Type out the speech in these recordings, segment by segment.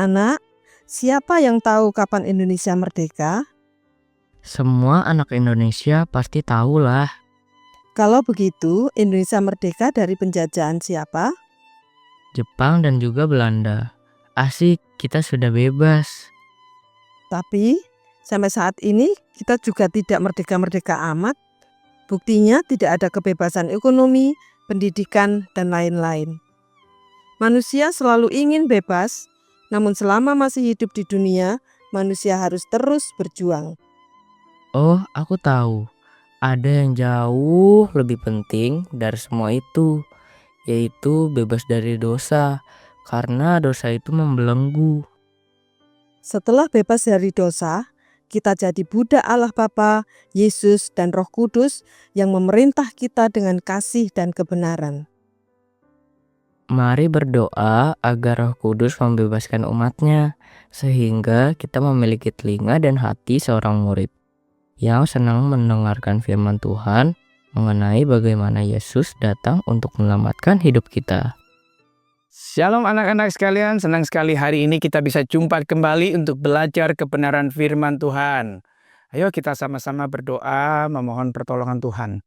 Anak-anak, siapa yang tahu kapan Indonesia merdeka? Semua anak Indonesia pasti tahu lah. Kalau begitu, Indonesia merdeka dari penjajahan siapa? Jepang dan juga Belanda. Asik, kita sudah bebas. Tapi, sampai saat ini kita juga tidak merdeka-merdeka amat. Buktinya tidak ada kebebasan ekonomi, pendidikan, dan lain-lain. Manusia selalu ingin bebas, namun selama masih hidup di dunia, manusia harus terus berjuang. Oh, aku tahu. Ada yang jauh lebih penting dari semua itu, yaitu bebas dari dosa, karena dosa itu membelenggu. Setelah bebas dari dosa, kita jadi budak Allah Bapa, Yesus, dan Roh Kudus yang memerintah kita dengan kasih dan kebenaran. Mari berdoa agar Roh Kudus membebaskan umatnya, sehingga kita memiliki telinga dan hati seorang murid yang senang mendengarkan firman Tuhan mengenai bagaimana Yesus datang untuk menyelamatkan hidup kita. Shalom anak-anak sekalian, senang sekali hari ini kita bisa jumpa kembali untuk belajar kebenaran firman Tuhan. Ayo kita sama-sama berdoa memohon pertolongan Tuhan.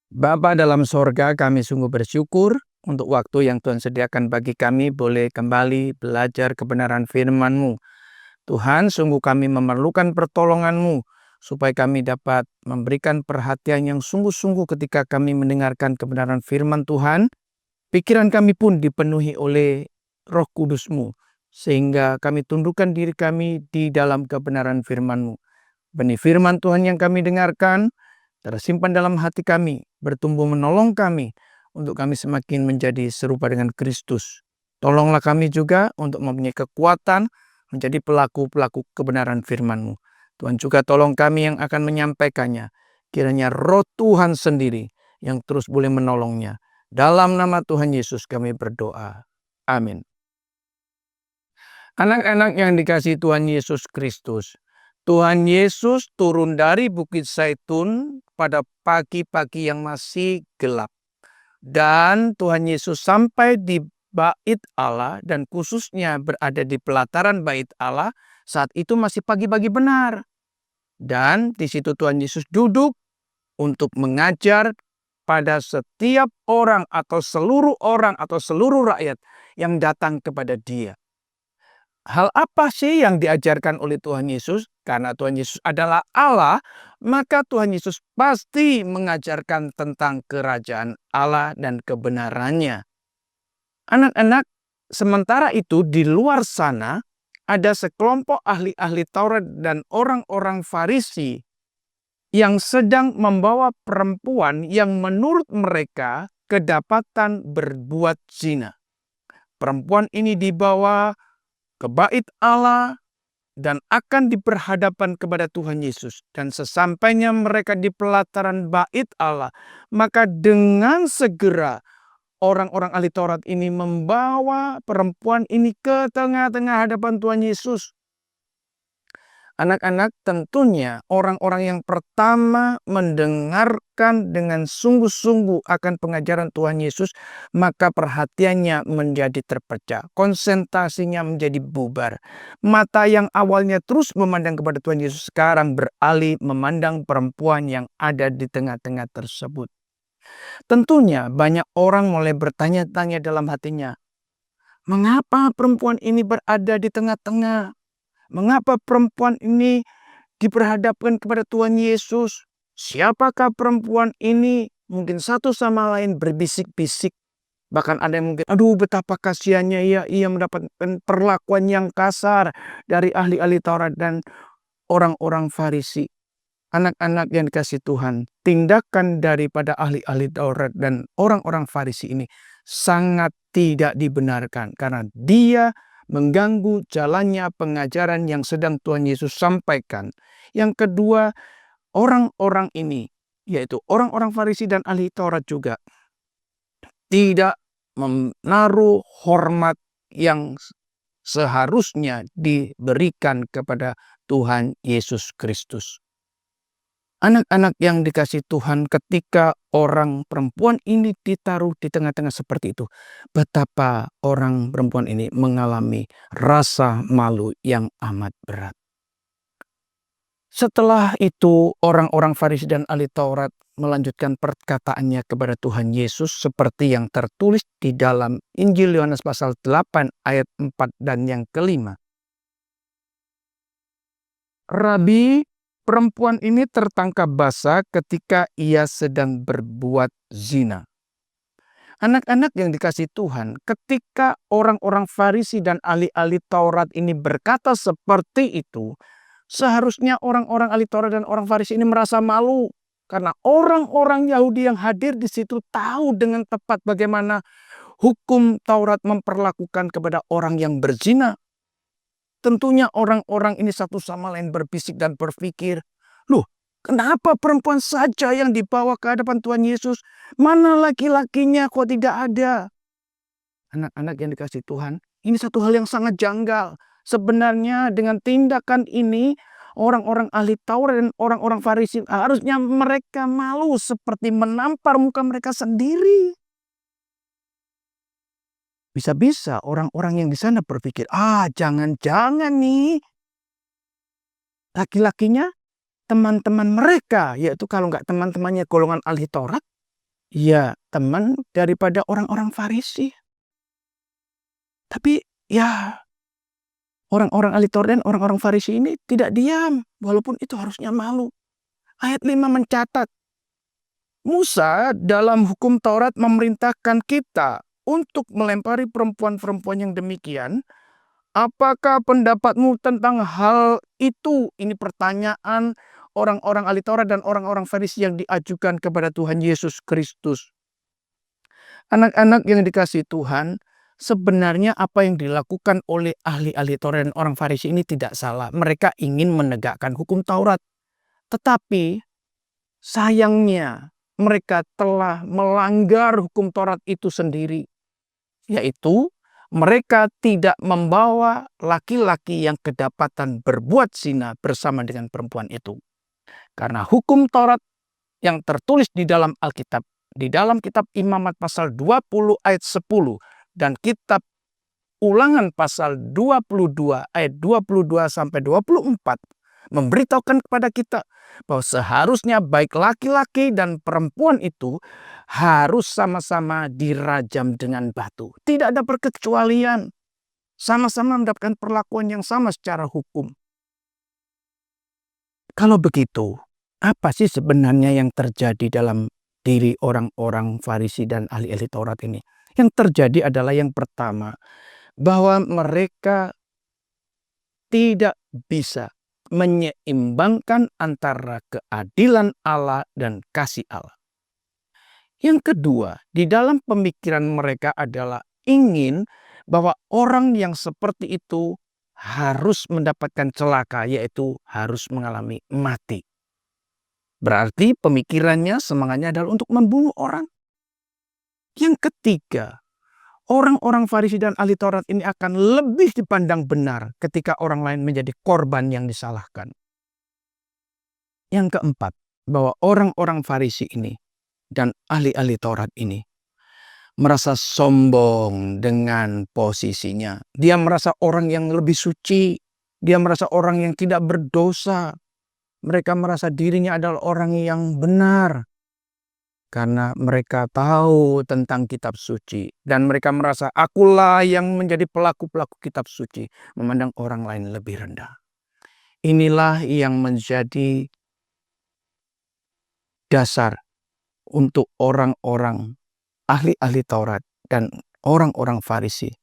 Bapa dalam sorga, kami sungguh bersyukur untuk waktu yang Tuhan sediakan bagi kami boleh kembali belajar kebenaran firman-Mu. Tuhan, sungguh kami memerlukan pertolongan-Mu supaya kami dapat memberikan perhatian yang sungguh-sungguh ketika kami mendengarkan kebenaran firman Tuhan. Pikiran kami pun dipenuhi oleh Roh Kudus-Mu, sehingga kami tundukkan diri kami di dalam kebenaran firman-Mu. Benih firman Tuhan yang kami dengarkan tersimpan dalam hati kami, bertumbuh menolong kami untuk kami semakin menjadi serupa dengan Kristus. Tolonglah kami juga untuk mempunyai kekuatan menjadi pelaku-pelaku kebenaran firman-Mu. Tuhan juga tolong kami yang akan menyampaikannya. Kiranya Roh Tuhan sendiri yang terus boleh menolongnya. Dalam nama Tuhan Yesus kami berdoa. Amin. Anak-anak yang dikasihi Tuhan Yesus Kristus, Tuhan Yesus turun dari Bukit Zaitun pada pagi-pagi yang masih gelap. Dan Tuhan Yesus sampai di Bait Allah dan khususnya berada di pelataran Bait Allah saat itu masih pagi-pagi benar. Dan di situ Tuhan Yesus duduk untuk mengajar pada setiap orang atau seluruh rakyat yang datang kepada Dia. Hal apa sih yang diajarkan oleh Tuhan Yesus? Karena Tuhan Yesus adalah Allah, maka Tuhan Yesus pasti mengajarkan tentang kerajaan Allah dan kebenarannya. Anak-anak, sementara itu di luar sana ada sekelompok ahli-ahli Taurat dan orang-orang Farisi yang sedang membawa perempuan yang menurut mereka kedapatan berbuat zina. Perempuan ini dibawa ke Bait Allah dan akan diperhadapkan kepada Tuhan Yesus. Dan sesampainya mereka di pelataran Bait Allah, maka dengan segera orang-orang ahli Taurat ini membawa perempuan ini ke tengah-tengah hadapan Tuhan Yesus. Anak-anak, tentunya orang-orang yang pertama mendengarkan dengan sungguh-sungguh akan pengajaran Tuhan Yesus, maka perhatiannya menjadi terpecah, konsentrasinya menjadi bubar. Mata yang awalnya terus memandang kepada Tuhan Yesus sekarang beralih memandang perempuan yang ada di tengah-tengah tersebut. Tentunya banyak orang mulai bertanya-tanya dalam hatinya, mengapa perempuan ini berada di tengah-tengah? Mengapa perempuan ini diperhadapkan kepada Tuhan Yesus? Siapakah perempuan ini? Mungkin satu sama lain berbisik-bisik. Bahkan ada yang mungkin, aduh betapa kasihannya ia mendapatkan perlakuan yang kasar dari ahli-ahli Taurat dan orang-orang Farisi. Anak-anak yang dikasihi Tuhan, tindakan daripada ahli-ahli Taurat dan orang-orang Farisi ini sangat tidak dibenarkan karena dia mengganggu jalannya pengajaran yang sedang Tuhan Yesus sampaikan. Yang kedua, orang-orang ini, yaitu orang-orang Farisi dan ahli Taurat juga, tidak menaruh hormat yang seharusnya diberikan kepada Tuhan Yesus Kristus. Anak-anak yang dikasih Tuhan, ketika orang perempuan ini ditaruh di tengah-tengah seperti itu, betapa orang perempuan ini mengalami rasa malu yang amat berat. Setelah itu orang-orang Farisi dan ahli Taurat melanjutkan perkataannya kepada Tuhan Yesus seperti yang tertulis di dalam Injil Yohanes pasal 8 ayat 4 dan yang kelima. Rabi, perempuan ini tertangkap basah ketika ia sedang berbuat zina. Anak-anak yang dikasih Tuhan, ketika orang-orang Farisi dan ahli-ahli Taurat ini berkata seperti itu, seharusnya orang-orang ahli Taurat dan orang Farisi ini merasa malu. Karena orang-orang Yahudi yang hadir di situ tahu dengan tepat bagaimana hukum Taurat memperlakukan kepada orang yang berzina. Tentunya orang-orang ini satu sama lain berbisik dan berpikir, loh, kenapa perempuan saja yang dibawa ke hadapan Tuhan Yesus? Mana laki-lakinya kok tidak ada? Anak-anak yang dikasih Tuhan, ini satu hal yang sangat janggal. Sebenarnya dengan tindakan ini, orang-orang ahli Taurat dan orang-orang Farisi harusnya mereka malu seperti menampar muka mereka sendiri. Bisa-bisa orang-orang yang di sana berpikir, jangan-jangan nih laki-lakinya teman-teman mereka, yaitu kalau nggak teman-temannya golongan ahli Taurat, ya teman daripada orang-orang Farisi. Tapi ya orang-orang ahli Taurat dan orang-orang Farisi ini tidak diam, walaupun itu harusnya malu. Ayat 5 mencatat, Musa dalam hukum Taurat memerintahkan kita untuk melempari perempuan-perempuan yang demikian. Apakah pendapatmu tentang hal itu? Ini pertanyaan orang-orang ahli Taurat dan orang-orang Farisi yang diajukan kepada Tuhan Yesus Kristus. Anak-anak yang dikasihi Tuhan, sebenarnya apa yang dilakukan oleh ahli-ahli Taurat dan orang Farisi ini tidak salah. Mereka ingin menegakkan hukum Taurat. Tetapi sayangnya mereka telah melanggar hukum Taurat itu sendiri. Yaitu mereka tidak membawa laki-laki yang kedapatan berbuat zina bersama dengan perempuan itu. Karena hukum Taurat yang tertulis di dalam Alkitab, di dalam kitab Imamat pasal 20 ayat 10 dan kitab Ulangan pasal 22 ayat 22 sampai 24 memberitahukan kepada kita bahwa seharusnya baik laki-laki dan perempuan itu harus sama-sama dirajam dengan batu. Tidak ada perkecualian. Sama-sama mendapatkan perlakuan yang sama secara hukum. Kalau begitu, apa sih sebenarnya yang terjadi dalam diri orang-orang Farisi dan ahli-ahli Taurat ini? Yang terjadi adalah yang pertama, bahwa mereka tidak bisa menyeimbangkan antara keadilan Allah dan kasih Allah. Yang kedua, di dalam pemikiran mereka adalah ingin bahwa orang yang seperti itu harus mendapatkan celaka, yaitu harus mengalami mati. Berarti pemikirannya, semangatnya adalah untuk membunuh orang. Yang ketiga, orang-orang Farisi dan ahli Taurat ini akan lebih dipandang benar ketika orang lain menjadi korban yang disalahkan. Yang keempat, bahwa orang-orang Farisi ini dan ahli-ahli Taurat ini merasa sombong dengan posisinya. Dia merasa orang yang lebih suci. Dia merasa orang yang tidak berdosa. Mereka merasa dirinya adalah orang yang benar. Karena mereka tahu tentang kitab suci. Dan mereka merasa akulah yang menjadi pelaku-pelaku kitab suci. Memandang orang lain lebih rendah. Inilah yang menjadi dasar untuk orang-orang ahli-ahli Taurat dan orang-orang Farisi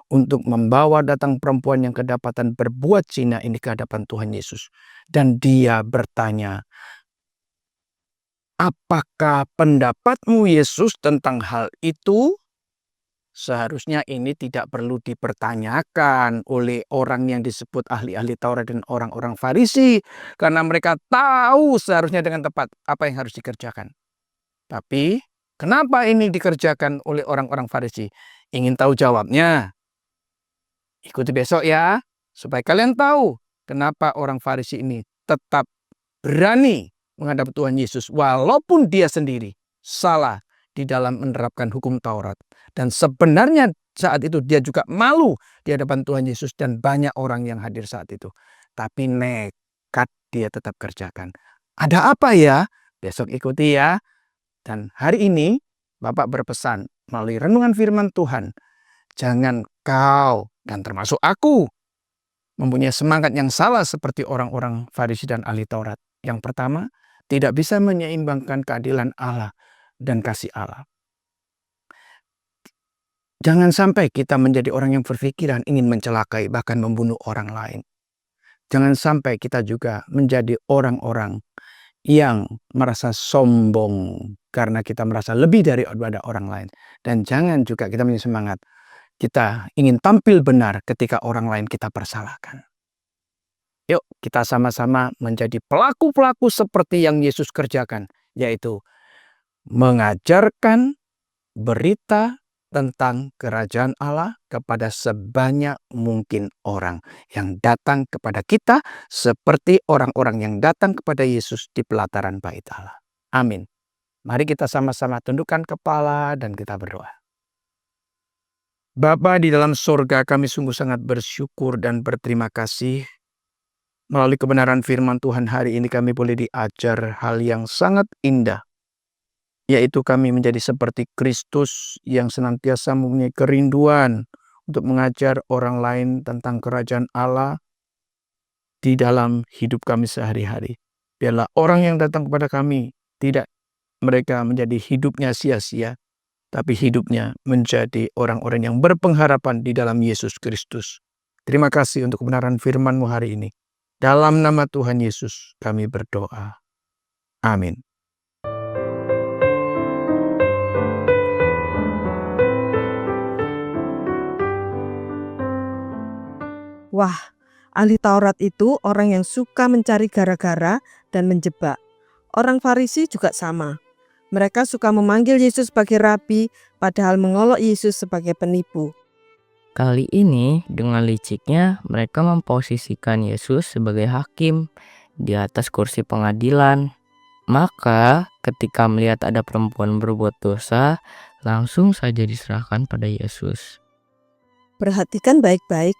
untuk membawa datang perempuan yang kedapatan berbuat zina ini ke hadapan Tuhan Yesus. Dan dia bertanya, apakah pendapatmu Yesus tentang hal itu? Seharusnya ini tidak perlu dipertanyakan oleh orang yang disebut ahli-ahli Taurat dan orang-orang Farisi. Karena mereka tahu seharusnya dengan tepat apa yang harus dikerjakan. Tapi kenapa ini dikerjakan oleh orang-orang Farisi? Ingin tahu jawabnya? Ikuti besok ya. Supaya kalian tahu kenapa orang Farisi ini tetap berani menghadap Tuhan Yesus walaupun dia sendiri salah di dalam menerapkan hukum Taurat. Dan sebenarnya saat itu dia juga malu di hadapan Tuhan Yesus dan banyak orang yang hadir saat itu. Tapi nekat dia tetap kerjakan. Ada apa ya? Besok ikuti ya. Dan hari ini Bapak berpesan melalui renungan firman Tuhan, jangan kau dan termasuk aku mempunyai semangat yang salah seperti orang-orang Farisi dan ahli Taurat. Yang pertama, tidak bisa menyeimbangkan keadilan Allah dan kasih Allah. Jangan sampai kita menjadi orang yang berpikiran ingin mencelakai bahkan membunuh orang lain. Jangan sampai kita juga menjadi orang-orang yang merasa sombong karena kita merasa lebih daripada orang lain. Dan jangan juga kita punya semangat kita ingin tampil benar ketika orang lain kita persalahkan. Yuk kita sama-sama menjadi pelaku-pelaku seperti yang Yesus kerjakan, yaitu mengajarkan berita tentang kerajaan Allah kepada sebanyak mungkin orang yang datang kepada kita seperti orang-orang yang datang kepada Yesus di pelataran bait Allah. Amin. Mari kita sama-sama tundukkan kepala dan kita berdoa. Bapa di dalam sorga, kami sungguh sangat bersyukur dan berterima kasih. Melalui kebenaran firman Tuhan hari ini kami boleh diajar hal yang sangat indah, yaitu kami menjadi seperti Kristus yang senantiasa mempunyai kerinduan untuk mengajar orang lain tentang kerajaan Allah di dalam hidup kami sehari-hari. Biarlah orang yang datang kepada kami tidak mereka menjadi hidupnya sia-sia, tapi hidupnya menjadi orang-orang yang berpengharapan di dalam Yesus Kristus. Terima kasih untuk kebenaran firman-Mu hari ini. Dalam nama Tuhan Yesus kami berdoa. Amin. Wah, ahli Taurat itu orang yang suka mencari gara-gara dan menjebak. Orang Farisi juga sama. Mereka suka memanggil Yesus sebagai rabi, padahal mengolok Yesus sebagai penipu. Kali ini dengan liciknya mereka memposisikan Yesus sebagai hakim di atas kursi pengadilan. Maka ketika melihat ada perempuan berbuat dosa, langsung saja diserahkan pada Yesus. Perhatikan baik-baik.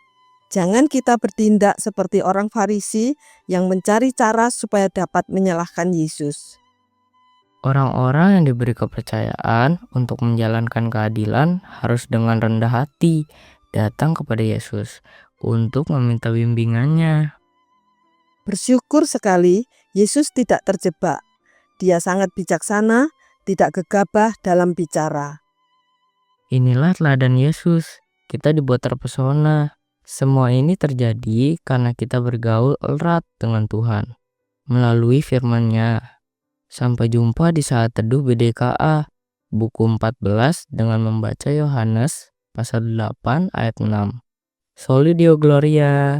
Jangan kita bertindak seperti orang Farisi yang mencari cara supaya dapat menyalahkan Yesus. Orang-orang yang diberi kepercayaan untuk menjalankan keadilan harus dengan rendah hati datang kepada Yesus untuk meminta bimbingannya. Bersyukur sekali Yesus tidak terjebak. Dia sangat bijaksana, tidak gegabah dalam bicara. Inilah teladan Yesus. Kita dibuat terpesona. Semua ini terjadi karena kita bergaul erat dengan Tuhan melalui firman-Nya. Sampai jumpa di saat teduh BDKA, buku 14 dengan membaca Yohanes pasal 8 ayat 6. Soli Deo Gloria.